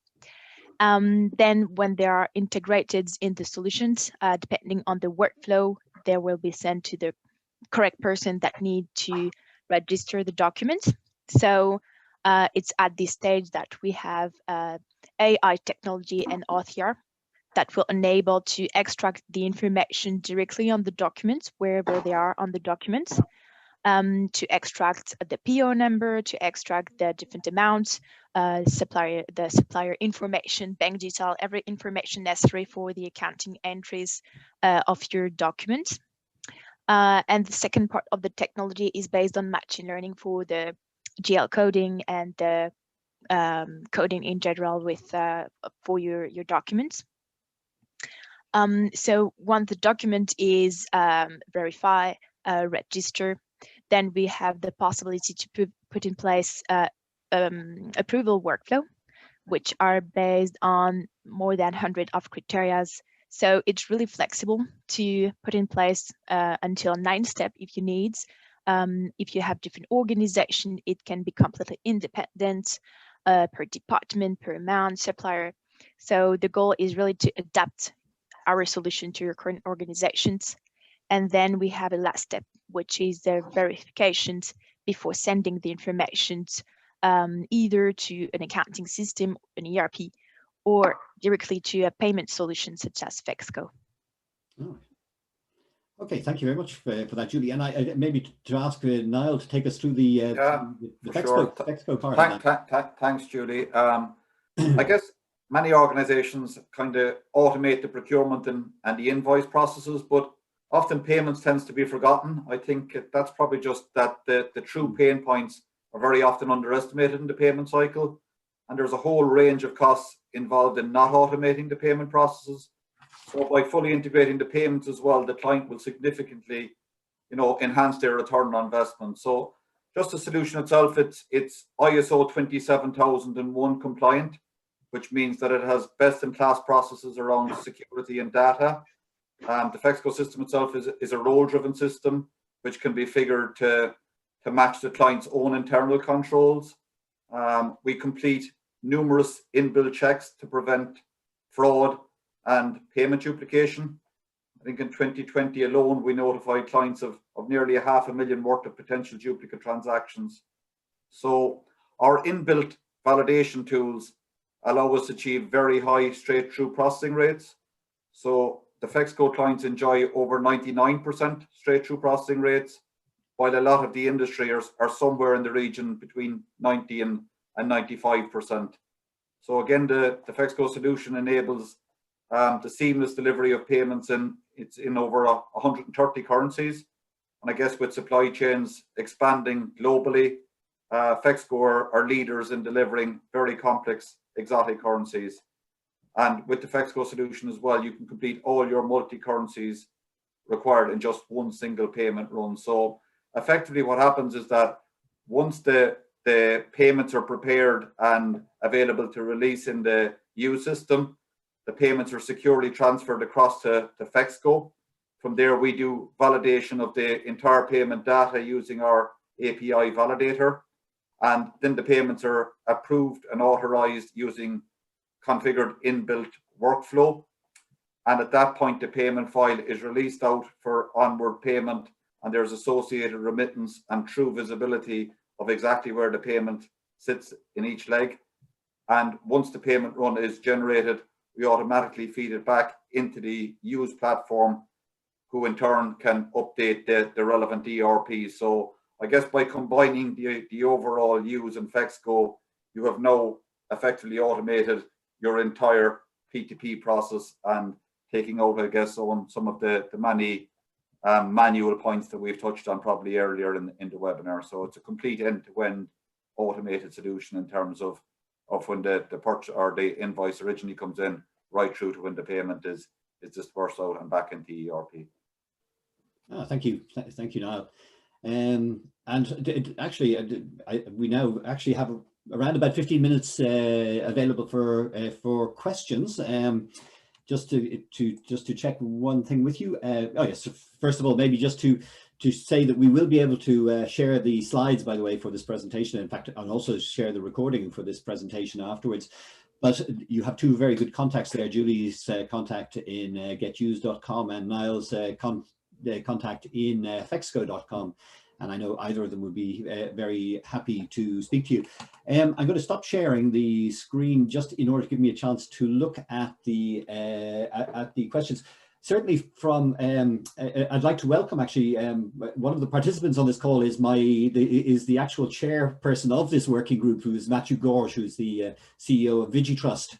Then when they are integrated in the solutions, depending on the workflow, they will be sent to the correct person that need to register the document. So it's at this stage that we have AI technology and OCR that will enable to extract the information directly on the documents, wherever they are on the documents, to extract the PO number, to extract the different amounts, the supplier information, bank detail, every information necessary for the accounting entries of your document. And the second part of the technology is based on machine learning for the GL coding and the coding in general with for your documents. So once the document is verified, registered, then we have the possibility to put in place approval workflow, which are based on more than 100 of criteria. So it's really flexible to put in place until 9 steps if you need. If you have different organization, it can be completely independent per department, per amount, supplier. So the goal is really to adapt our solution to your current organizations. And then we have a last step, which is the verifications before sending the information either to an accounting system, an ERP, or directly to a payment solution such as Fexco. Oh. Okay, thank you very much for that, Julie. And I maybe to ask Niall to take us through the Fexco part. Thanks, Julie. I guess many organizations kind of automate the procurement and the invoice processes, but often payments tends to be forgotten. I think that's probably just that the true pain points are very often underestimated in the payment cycle. And there's a whole range of costs involved in not automating the payment processes. So by fully integrating the payments as well, the client will significantly, enhance their return on investment. So just the solution itself, it's ISO 27001 compliant, which means that it has best-in-class processes around security and data. The Fexco system itself is a role-driven system, which can be figured to match the client's own internal controls. We complete numerous inbuilt checks to prevent fraud and payment duplication. I think in 2020 alone, we notified clients of nearly 500,000 worth of potential duplicate transactions. So our inbuilt validation tools allow us to achieve very high straight-through processing rates. So the Fexco clients enjoy over 99% straight-through processing rates, while a lot of the industry are somewhere in the region between 90 and 95%. So again, the Fexco solution enables the seamless delivery of payments in over 130 currencies. And I guess with supply chains expanding globally, Fexco are leaders in delivering very complex exotic currencies. And with the Fexco solution as well, you can complete all your multi-currencies required in just one single payment run. So effectively what happens is that once the payments are prepared and available to release in the Yooz system, the payments are securely transferred across to Fexco. From there, we do validation of the entire payment data using our API validator. And then the payments are approved and authorized using configured inbuilt workflow. And at that point, the payment file is released out for onward payment, and there's associated remittance and true visibility of exactly where the payment sits in each leg. And once the payment run is generated, we automatically feed it back into the Yooz platform, who in turn can update the relevant ERP. So I guess by combining the overall Yooz and Fexco, you have now effectively automated your entire P2P process and taking out, I guess, on some of the many manual points that we've touched on probably earlier in the webinar. So it's a complete end-to-end automated solution in terms of when the purchase or the invoice originally comes in, right through to when the payment is dispersed out and back into ERP. Oh, thank you, Niall. And actually, we now actually have around about 15 minutes available for questions. Just to check one thing with you. Oh yes, so first of all, maybe just to say that we will be able to share the slides, by the way, for this presentation. In fact, and also share the recording for this presentation afterwards. But you have two very good contacts there. Julie's contact in getyooz.com and Niall's contact in fexco.com. And I know either of them would be very happy to speak to you. I'm going to stop sharing the screen just in order to give me a chance to look at the questions. Certainly from, I'd like to welcome actually, one of the participants on this call is the actual chairperson of this working group, who is Matthew Gorge, who's the CEO of VigiTrust.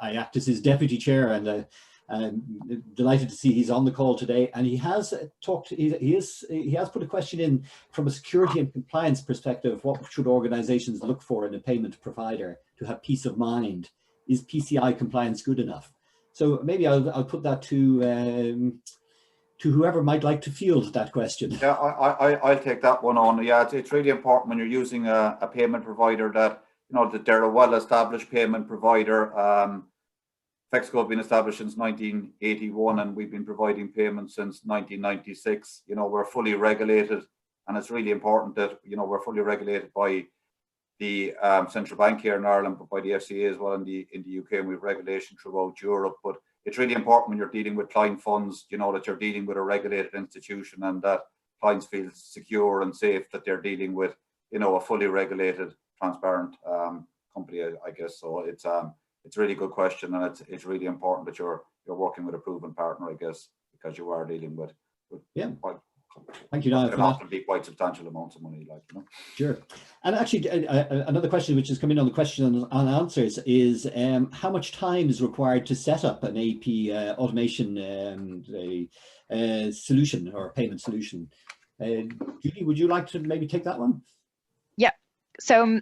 I act as his deputy chair, and I'm delighted to see he's on the call today. And he has talked. He has put a question in from a security and compliance perspective. What should organisations look for in a payment provider to have peace of mind? Is PCI compliance good enough? So maybe I'll put that to whoever might like to field that question. Yeah, I'll take that one on. Yeah, it's really important when you're using a payment provider that that they're a well-established payment provider. Fexco have been established since 1981, and we've been providing payments since 1996. We're fully regulated, and it's really important that we're fully regulated by the central bank here in Ireland, but by the FCA as well in the UK, and we have regulation throughout Europe. But it's really important when you're dealing with client funds, that you're dealing with a regulated institution, and that clients feel secure and safe that they're dealing with, a fully regulated, transparent company, I guess. So it's a really good question, and it's really important that you're working with a proven partner, I guess, because you are dealing with quite, thank you, Niall, can often be quite substantial amounts of money, Sure. And actually, another question which has come in on the question and answers is how much time is required to set up an AP automation solution or payment solution? Julie, would you like to maybe take that one? Yeah. So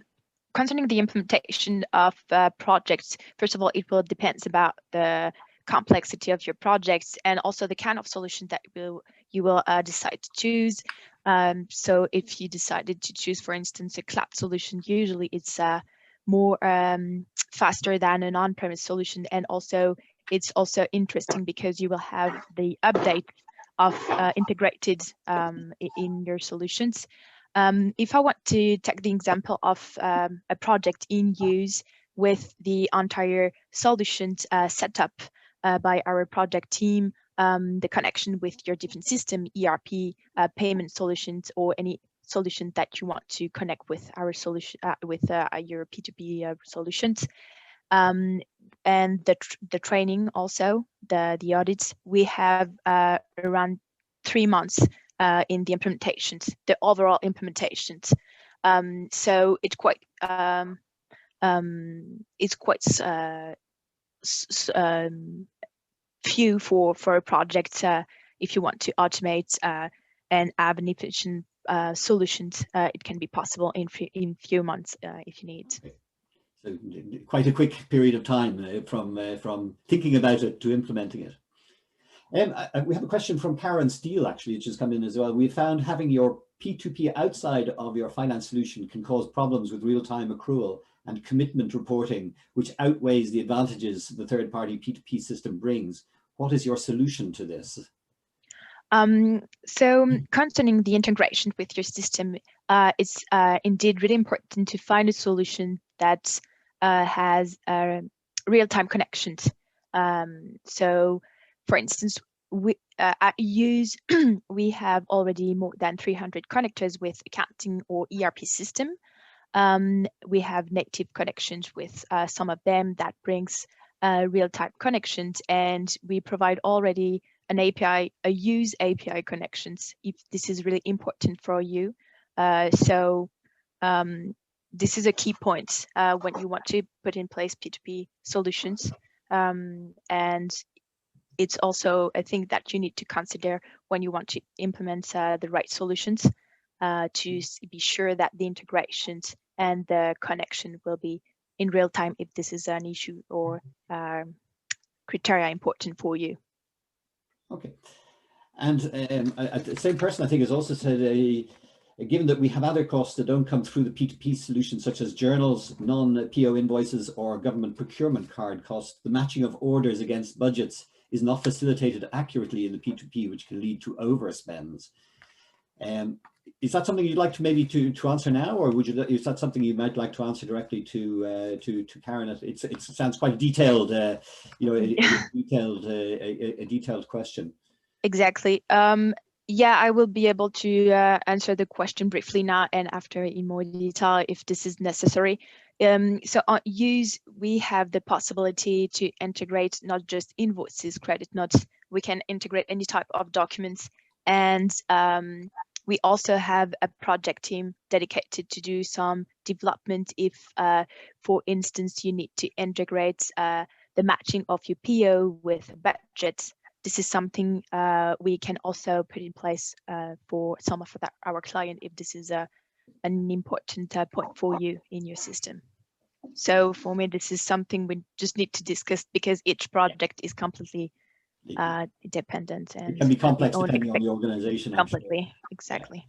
concerning the implementation of projects, first of all, it will depend about the complexity of your projects and also the kind of solution that you will decide to choose. So if you decided to choose, for instance, a cloud solution, usually it's more faster than an on-premise solution, and also it's also interesting because you will have the update of integrated in your solutions. If I want to take the example of a project in Yooz with the entire solutions set up by our project team, the connection with your different system, ERP, payment solutions, or any solution that you want to connect with our solution, with your P2P solutions, and the training, also the audits, we have around 3 months in the implementations, the overall implementations. So it's quite few for a project if you want to automate and have an efficient solutions. It can be possible in few months if you need. So quite a quick period of time from thinking about it to implementing it. We have a question from Karen Steele, actually, which has come in as well. We found having your P2P outside of your finance solution can cause problems with real-time accrual and commitment reporting, which outweighs the advantages the third-party P2P system brings. What is your solution to this? So concerning the integration with your system, it's indeed really important to find a solution that has real-time connections. So, for instance, at Yooz, we have already more than 300 connectors with accounting or ERP system. We have native connections with some of them that brings real-time connections, and we provide already an API, a Yooz API connections if this is really important for you. This is a key point when you want to put in place P2P solutions, and it's also a thing that you need to consider when you want to implement the right solutions to be sure that the integrations and the connection will be in real time if this is an issue or criteria important for you. Okay. And the same person, I think, has also said, given that we have other costs that don't come through the P2P solution, such as journals, non-PO invoices, or government procurement card costs, the matching of orders against budgets is not facilitated accurately in the P2P, which can lead to overspends. Is that something you'd like to maybe to answer now, or would you? Is that something you might like to answer directly to Karen? It sounds quite detailed, you know, a detailed question. Exactly. Yeah, I will be able to answer the question briefly now and after in more detail if this is necessary. So on Yooz, we have the possibility to integrate not just invoices, credit notes, we can integrate any type of documents, and we also have a project team dedicated to do some development if, for instance, you need to integrate the matching of your PO with budgets. This is something we can also put in place for some of our clients if this is an important point for you in your system. So for me, this is something we just need to discuss because each project is completely dependent and it can be complex depending on the organization. Completely, sure. exactly.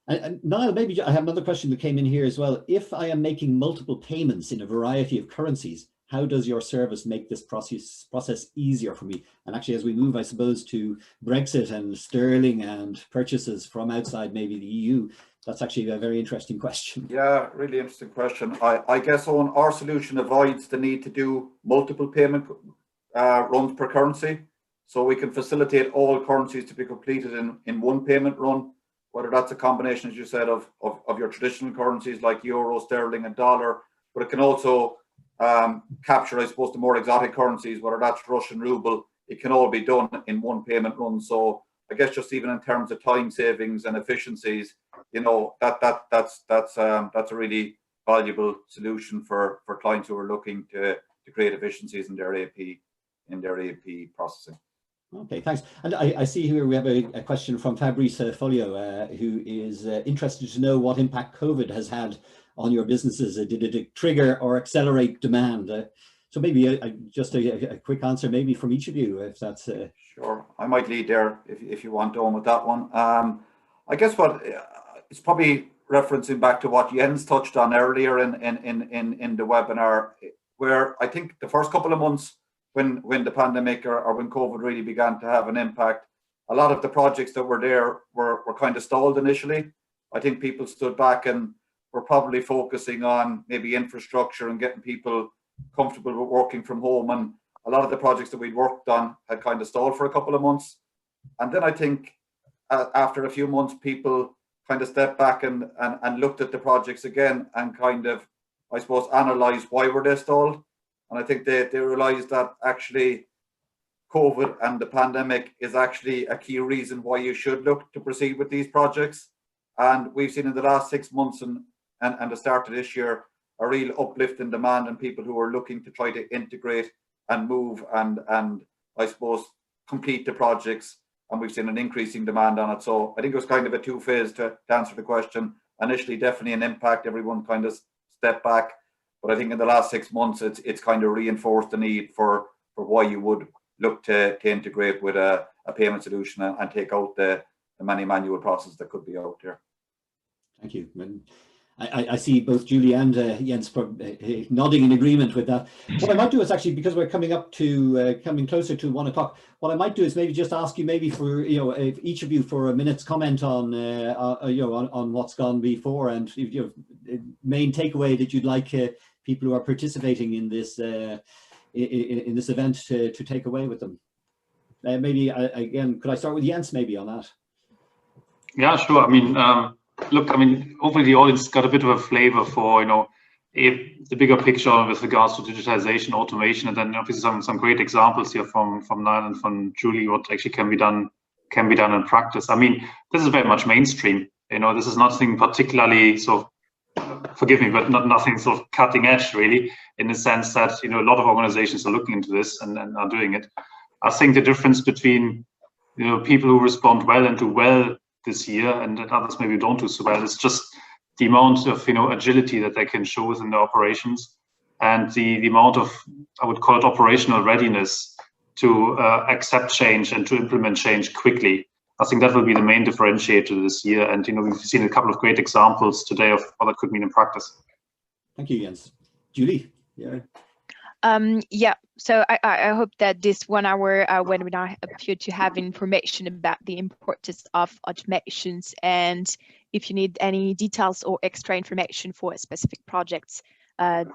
And Niall, maybe I have another question that came in here as well. If I am making multiple payments in a variety of currencies, how does your service make this process easier for me? And actually, as we move, I suppose, to Brexit and sterling and purchases from outside maybe the EU, that's actually a very interesting question. Yeah, really interesting question. I guess on our solution avoids the need to do multiple payment runs per currency. So we can facilitate all currencies to be completed in one payment run, whether that's a combination, as you said, of your traditional currencies like euro, sterling, and dollar, but it can also capture, I suppose, the more exotic currencies, whether that's Russian ruble. It can all be done in one payment run. So I guess just even in terms of time savings and efficiencies, you know, that's a really valuable solution for clients who are looking to create efficiencies in their AP processing. Okay, thanks. And I see here we have a question from Fabrice Folio, who is interested to know what impact COVID has had on your businesses. Did it trigger or accelerate demand? So maybe just a quick answer maybe from each of you, if that's... Sure, I might lead there if you want on with that one. I guess what it's probably referencing back to what Jens touched on earlier in the webinar, where I think the first couple of months when the pandemic or when COVID really began to have an impact, a lot of the projects that were there were kind of stalled initially. I think people stood back and were probably focusing on maybe infrastructure and getting people comfortable with working from home, and a lot of the projects that we'd worked on had kind of stalled for a couple of months. And then I think after a few months, people kind of stepped back and looked at the projects again and kind of, I suppose, analysed why were they stalled. And I think they realised that actually COVID and the pandemic is actually a key reason why you should look to proceed with these projects. And we've seen in the last 6 months and the start of this year a real uplift in demand and people who are looking to try to integrate and move and I suppose complete the projects, and we've seen an increasing demand on it. So I think it was kind of a two-phase to answer the question. Initially, definitely an impact, everyone kind of stepped back, but I think in the last 6 months it's kind of reinforced the need for why you would look to integrate with a payment solution and take out the many manual processes that could be out there. Thank you. I see both Julie and Jens nodding in agreement with that. What I might do is actually, because we're coming closer to 1 o'clock, what I might do is maybe just ask you maybe for, you know, if each of you for a minute's comment on, you know, on what's gone before, and you know, main takeaway that you'd like people who are participating in this event to take away with them. maybe again, could I start with Jens maybe on that? Yeah, sure. I mean, look, I mean, hopefully the audience got a bit of a flavor for, if the bigger picture with regards to digitalization, automation, and then obviously some great examples here from Niall and from Julie, what actually can be done in practice. I mean, this is very much mainstream. This is nothing particularly sort of, forgive me, but nothing sort of cutting edge really, in the sense that a lot of organizations are looking into this and are doing it. I think the difference between people who respond well and do well this year and that others maybe don't do so well is just the amount of agility that they can show within their operations, and the amount of, I would call it, operational readiness to accept change and to implement change quickly. I think that will be the main differentiator this year, and we've seen a couple of great examples today of what that could mean in practice. Thank you, Jens. Julie? Yeah. Yeah, so I hope that this 1 hour webinar appeared to have information about the importance of automations, and if you need any details or extra information for specific projects,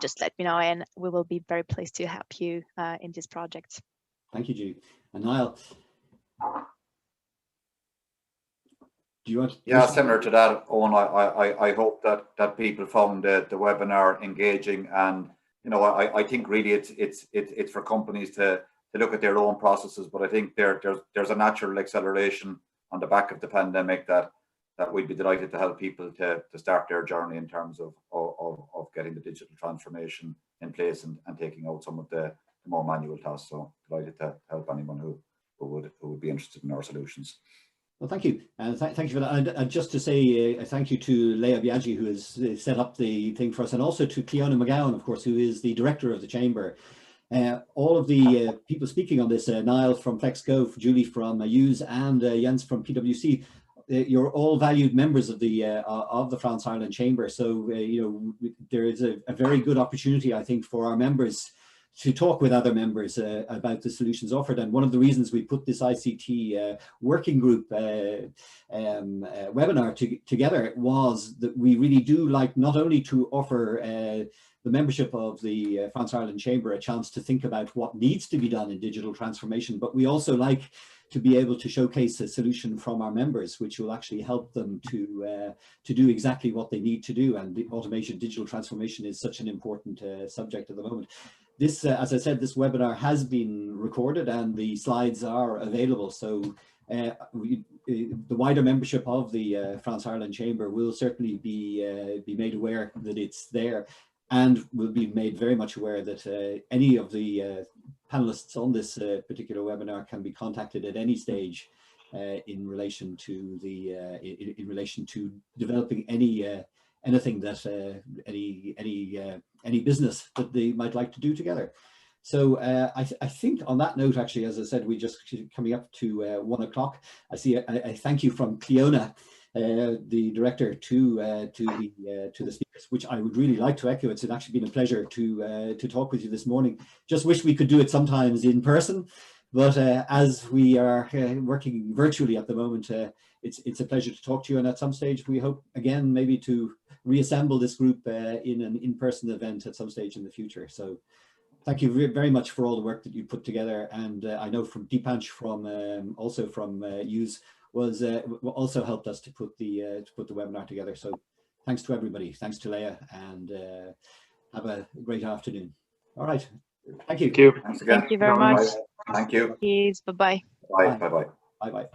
just let me know and we will be very pleased to help you in this project. Thank you, Julie. And Niall, do you want? Yeah, similar to that, Eoin, I hope that people found the webinar engaging, and I think really it's for companies to look at their own processes, but I think there's a natural acceleration on the back of the pandemic that we'd be delighted to help people to start their journey in terms of getting the digital transformation in place and taking out some of the more manual tasks. So delighted to help anyone who would be interested in our solutions. Well, thank you, and thank you for that. And just to say thank you to Leah Biaggi, who has set up the thing for us, and also to Cleona McGowan, of course, who is the director of the chamber. All of the people speaking on this, Niall from Fexco, Julie from Yooz, and Jens from PwC, you're all valued members of the France Ireland Chamber. So there is a very good opportunity, I think, for our members to talk with other members about the solutions offered. And one of the reasons we put this ICT working group webinar together was that we really do like not only to offer the membership of the France Ireland Chamber a chance to think about what needs to be done in digital transformation, but we also like to be able to showcase a solution from our members, which will actually help them to do exactly what they need to do. And the automation, digital transformation is such an important subject at the moment. This, as I said, this webinar has been recorded and the slides are available. So the wider membership of the France Ireland Chamber will certainly be made aware that it's there, and will be made very much aware that any of the panelists on this particular webinar can be contacted at any stage in relation to developing anything that any business that they might like to do together. So I think on that note, actually, as I said, we just coming up to 1 o'clock. I see I thank you from Cleona, the director, to the speakers, which I would really like to echo. It's actually been a pleasure to talk with you this morning. Just wish we could do it sometimes in person, but as we are working virtually at the moment, it's a pleasure to talk to you. And at some stage, we hope again maybe to reassemble this group in an in-person event at some stage in the future. So thank you very much for all the work that you put together. And I know from Deepansh also from Yooz was also helped us to put the webinar together. So thanks to everybody. Thanks to Leah, and have a great afternoon. All right. Thank you. Thanks again. Thank you very much. Thank you. Please. Bye-bye. Bye. Bye-bye. Bye-bye.